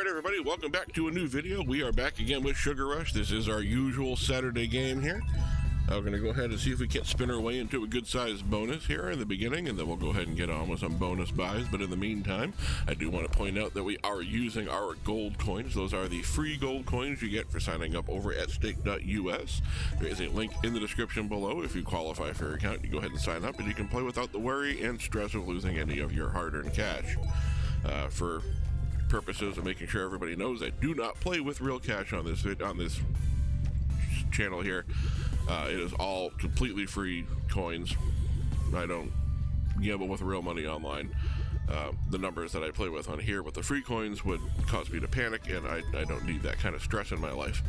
Alright everybody, welcome back to a new video. We are back again with Sugar Rush. This is our usual Saturday game here. We're going to go ahead and see if we can't spin our way into a good sized bonus here in the beginning, and then we'll go ahead and get on with some bonus buys. But in the meantime, I do want to point out that we are using our gold coins. Those are the free gold coins you get for signing up over at stake.us. There is a link in the description below. If you qualify for your account, you go ahead and sign up, and you can play without the worry and stress of losing any of your hard-earned cash. For purposes of making sure everybody knows, I do not play with real cash on this channel here. It is all completely free coins. I don't gamble with real money online. The numbers that I play with on here with the free coins would cause me to panic, and I don't need that kind of stress in my life.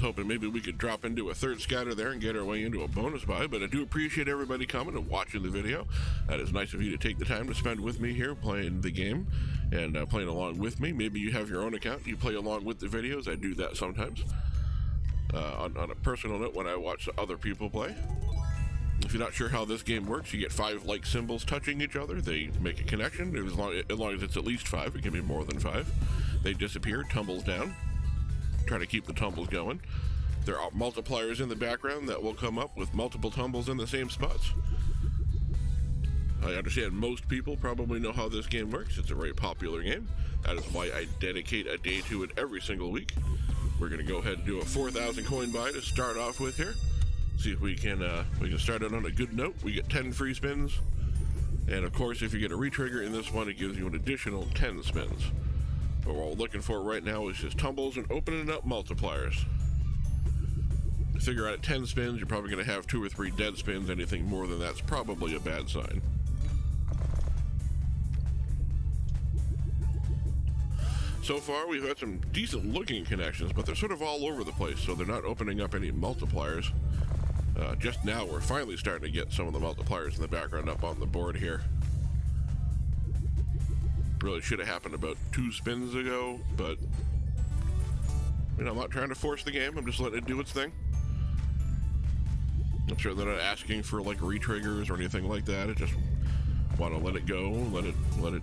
Hoping maybe we could drop into a third scatter there and get our way into a bonus buy, but I do appreciate everybody coming and watching the video. That is nice of you to take the time to spend with me here playing the game and playing along with me. Maybe you have your own account, you play along with the videos. I do that sometimes. On a personal note, when I watch other people play. If you're not sure how this game works, you get 5 like symbols touching each other. They make a connection. As long as it's at least 5, it can be more than 5. They disappear, tumbles down. Try to keep the tumbles going. There are multipliers in the background that will come up with multiple tumbles in the same spots. I understand most people probably know how this game works. It's a very popular game. That is why I dedicate a day to it every single week. We're going to go ahead and do a 4,000 coin buy to start off with here. See if we can start it on a good note. We get 10 free spins. And of course, if you get a retrigger in this one, it gives you an additional 10 spins. But what we're looking for right now is just tumbles and opening up multipliers. I figure out at 10 spins, you're probably going to have 2 or 3 dead spins. Anything more than that's probably a bad sign. So far, we've had some decent looking connections, but they're sort of all over the place, so they're not opening up any multipliers. Just now, we're finally starting to get some of the multipliers in the background up on the board here. Really should have happened about 2 spins ago, but I'm not trying to force the game. I'm just letting it do its thing. I'm sure they're not asking for like retriggers or anything like that. I just want to let it go, let it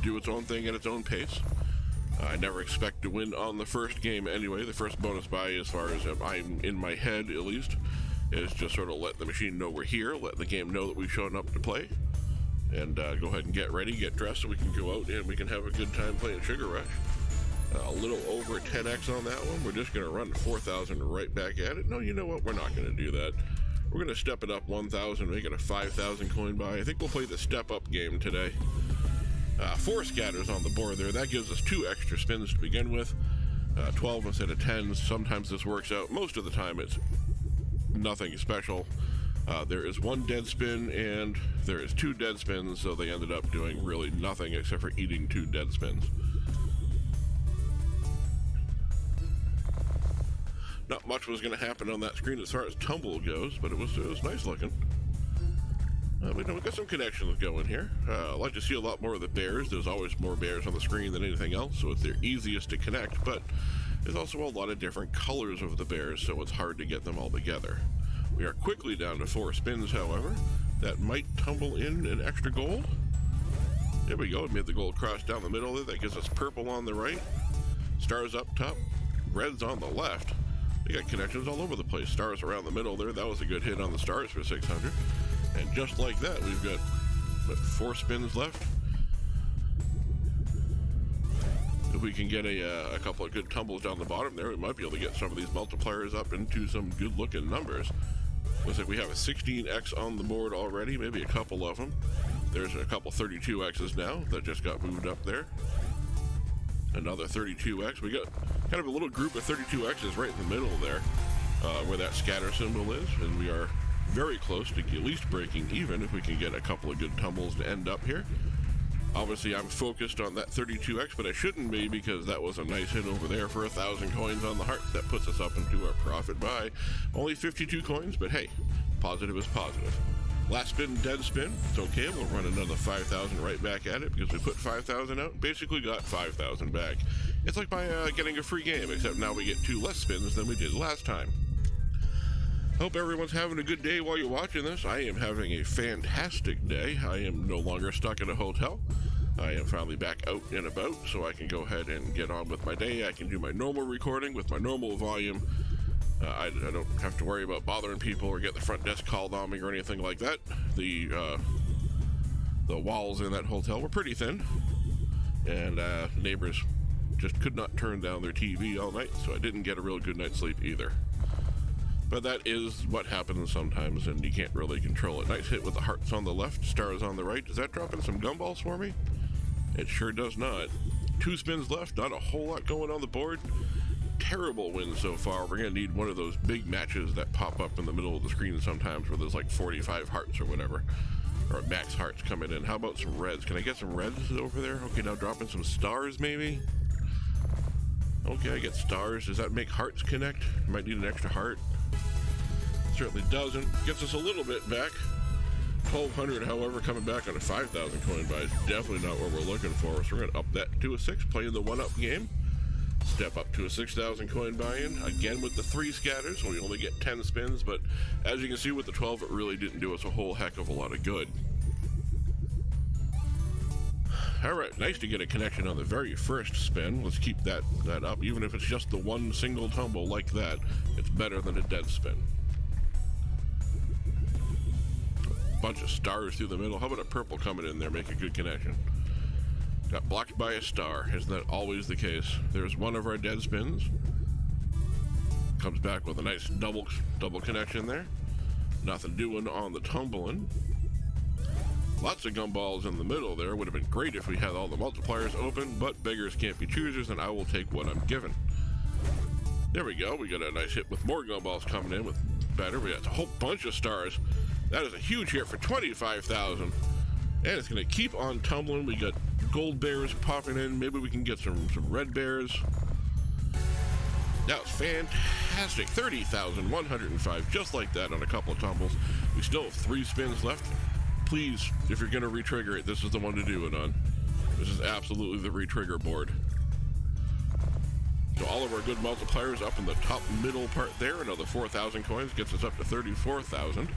do its own thing at its own pace. I never expect to win on the first game anyway. The first bonus buy, as far as I'm in my head at least, is just sort of let the machine know we're here, let the game know that we've shown up to play. And go ahead and get ready, get dressed, so we can go out and we can have a good time playing Sugar Rush. A little over 10x on that one. We're just going to run 4,000 right back at it. No, you know what? We're not going to do that. We're going to step it up 1,000, make it a 5,000 coin buy. I think we'll play the step-up game today. 4 scatters on the board there. That gives us 2 extra spins to begin with. 12 instead of 10. Sometimes this works out. Most of the time it's nothing special. There is 1 dead spin and there is 2 dead spins, so they ended up doing really nothing except for eating 2 dead spins. Not much was going to happen on that screen as far as tumble goes, but it was nice looking. We got some connections going here. I like to see a lot more of the bears. There's always more bears on the screen than anything else, so it's the easiest to connect, but there's also a lot of different colors of the bears, so it's hard to get them all together. We are quickly down to 4 spins, however. That might tumble in an extra gold. There we go. It made the gold cross down the middle there. That gives us purple on the right, stars up top, reds on the left. We got connections all over the place. Stars around the middle there. That was a good hit on the stars for 600. And just like that, we've got 4 spins left. If we can get a couple of good tumbles down the bottom there, we might be able to get some of these multipliers up into some good looking numbers. Looks like we have a 16x on the board already, maybe a couple of them. There's a couple 32x's now that just got moved up there. Another 32x. We got kind of a little group of 32x's right in the middle there, where that scatter symbol is, and we are very close to at least breaking even if we can get a couple of good tumbles to end up here. Obviously, I'm focused on that 32x, but I shouldn't be, because that was a nice hit over there for 1,000 coins on the heart. That puts us up into our profit buy. Only 52 coins, but hey, positive is positive. Last spin, dead spin. It's okay. We'll run another 5,000 right back at it, because we put 5,000 out. Basically got 5,000 back. It's like by getting a free game, except now we get 2 less spins than we did last time. Hope everyone's having a good day while you're watching this. I am having a fantastic day. I am no longer stuck at a hotel. I am finally back out and about, so I can go ahead and get on with my day. I can do my normal recording with my normal volume. I don't have to worry about bothering people or get the front desk called on me or anything like that. The walls in that hotel were pretty thin, and neighbors just could not turn down their TV all night, so I didn't get a real good night's sleep either. But that is what happens sometimes, and you can't really control it. Nice hit with the hearts on the left, stars on the right. Does that drop in some gumballs for me? It sure does not. 2 spins left, not a whole lot going on the board. Terrible win so far. We're going to need one of those big matches that pop up in the middle of the screen sometimes where there's like 45 hearts or whatever. Or max hearts coming in. How about some reds? Can I get some reds over there? Okay, now dropping some stars maybe? Okay, I get stars. Does that make hearts connect? Might need an extra heart. Certainly doesn't. Gets us a little bit back. 1,200, however, coming back on a 5,000 coin buy is definitely not what we're looking for. So we're going to up that to a 6, playing the 1-up game. Step up to a 6,000 coin buy-in. Again with the 3 scatters. We only get 10 spins, but as you can see with the 12, it really didn't do us a whole heck of a lot of good. Alright, nice to get a connection on the very first spin. Let's keep that up. Even if it's just the one single tumble like that, it's better than a dead spin. Bunch of stars through the middle. How about a purple coming in there, make a good connection? Got blocked by a star. Isn't that always the case? There's one of our dead spins. Comes back with a nice double connection there. Nothing doing on the tumbling. Lots of gumballs in the middle there. Would have been great if we had all the multipliers open, but beggars can't be choosers, and I will take what I'm given. There we go. We got a nice hit with more gumballs coming in with better. We got a whole bunch of stars. That is a huge hit for 25,000. And it's going to keep on tumbling. We got gold bears popping in. Maybe we can get some red bears. That was fantastic. 30,105, just like that on a couple of tumbles. We still have 3 spins left. Please, if you're going to retrigger it, this is the one to do it on. This is absolutely the retrigger board. So all of our good multipliers up in the top middle part there. Another 4,000 coins gets us up to 34,000.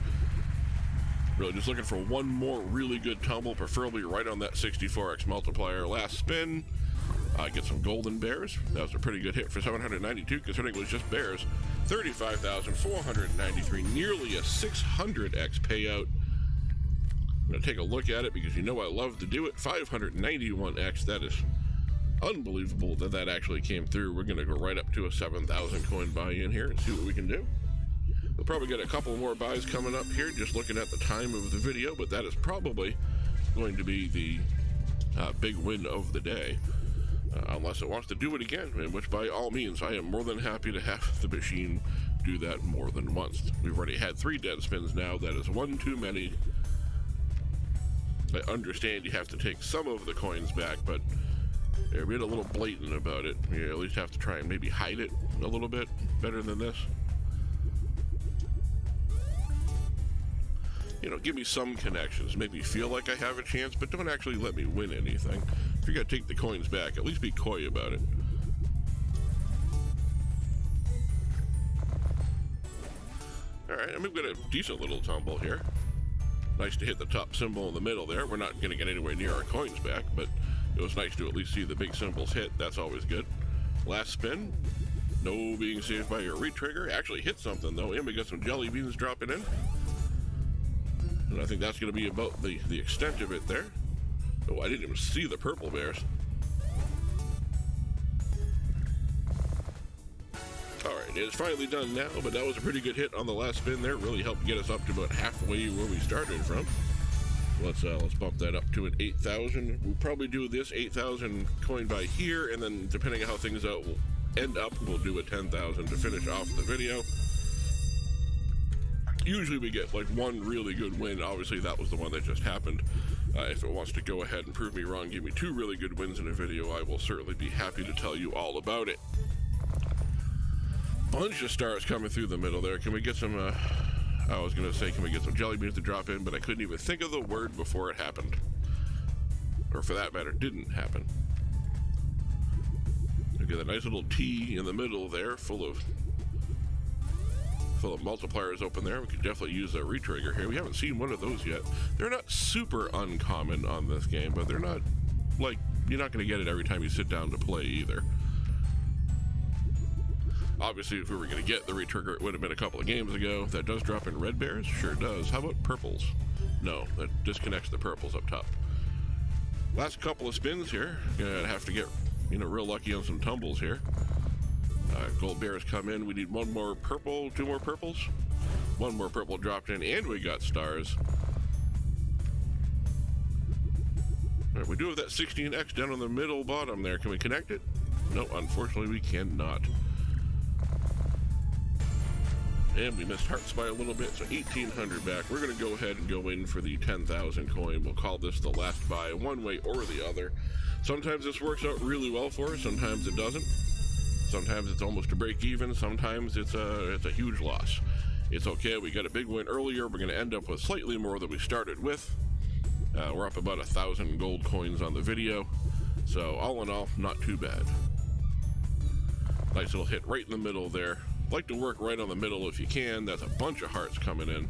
Really just looking for one more really good tumble, preferably right on that 64x multiplier. Last spin, get some golden bears. That was a pretty good hit for 792, considering it was just bears. 35,493, nearly a 600x payout. I'm going to take a look at it because you know I love to do it. 591x, that is unbelievable that that actually came through. We're going to go right up to a 7,000 coin buy-in here and see what we can do. We'll probably get a couple more buys coming up here, just looking at the time of the video, but that is probably going to be the big win of the day. Unless it wants to do it again, in which by all means, I am more than happy to have the machine do that more than once. We've already had 3 dead spins now. That is one too many. I understand you have to take some of the coins back, but they're being a little blatant about it. You at least have to try and maybe hide it a little bit better than this. You know, give me some connections. Make me feel like I have a chance, but don't actually let me win anything. If you're going to take the coins back, at least be coy about it. Alright, and we've got a decent little tumble here. Nice to hit the top symbol in the middle there. We're not going to get anywhere near our coins back, but it was nice to at least see the big symbols hit. That's always good. Last spin. No being saved by your retrigger. Actually hit something, though, and we got some jelly beans dropping in. And I think that's going to be about the extent of it there. Oh, I didn't even see the purple bears. Alright, it's finally done now, but that was a pretty good hit on the last spin there. Really helped get us up to about halfway where we started from. Let's bump that up to an 8,000. We'll probably do this 8,000 coin buy here, and then depending on how things end up, we'll do a 10,000 to finish off the video. Usually we get like one really good win. Obviously that was the one that just happened. If it wants to go ahead and prove me wrong, give me 2 really good wins in a video, I will certainly be happy to tell you all about it. Bunch of stars coming through the middle there. Can we get some, I was going to say, can we get some jelly beans to drop in, but I couldn't even think of the word before it happened. Or for that matter, didn't happen. We got a nice little T in the middle there, full of multipliers open there. We could definitely use a retrigger here. We haven't seen one of those yet. They're not super uncommon on this game, but they're not like, you're not going to get it every time you sit down to play either. Obviously, if we were going to get the retrigger, it would have been a couple of games ago. That does drop in red bears? Sure does. How about purples? No, that disconnects the purples up top. Last couple of spins here. Gonna have to get, real lucky on some tumbles here. Gold bears come in. We need one more purple, two more purples. One more purple dropped in, and we got stars. All right, we do have that 16X down on the middle bottom there. Can we connect it? No, unfortunately we cannot. And we missed hearts by a little bit, so 1,800 back. We're going to go ahead and go in for the 10,000 coin. We'll call this the last buy, one way or the other. Sometimes this works out really well for us, sometimes it doesn't. Sometimes it's almost a break even, sometimes it's a huge loss. It's okay, we got a big win earlier. We're going to end up with slightly more than we started with. We're up about 1,000 gold coins on the video, so all in all, not too bad. Nice little hit right in the middle there. Like to work right on the middle if you can. That's a bunch of hearts coming in.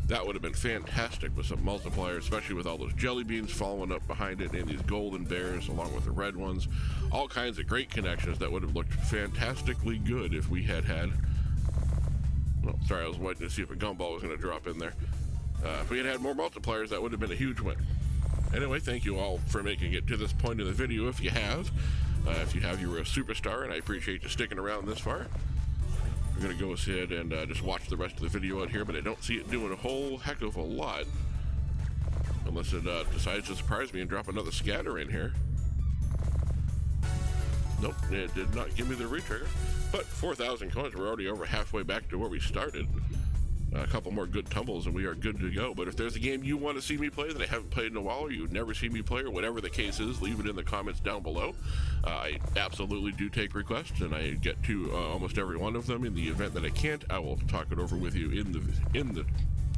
That would have been fantastic with some multipliers, especially with all those jelly beans following up behind it and these golden bears along with the red ones. All kinds of great connections that would have looked fantastically good if we had. Oh, sorry, I was waiting to see if a gumball was going to drop in there. If we had more multipliers, that would have been a huge win. Anyway, thank you all for making it to this point in the video. If you have, you were a superstar, and I appreciate you sticking around this far. I'm going to go ahead and just watch the rest of the video out here, but I don't see it doing a whole heck of a lot. Unless it decides to surprise me and drop another scatter in here. Nope, it did not give me the retrigger. But 4,000 coins, we're already over halfway back to where we started. A couple more good tumbles and we are good to go. But if there's a game you want to see me play that I haven't played in a while, or you've never seen me play, or whatever the case is, leave it in the comments down below. I absolutely do take requests, and I get to almost every one of them. In the event that I can't, I will talk it over with you in the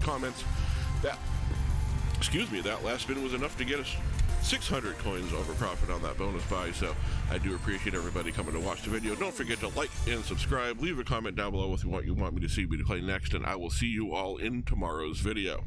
comments. That last spin was enough to get us 600 coins over profit on that bonus buy, so I do appreciate everybody coming to watch the video. Don't forget to like and subscribe. Leave a comment down below with what you want me to see me to play next, and I will see you all in tomorrow's video.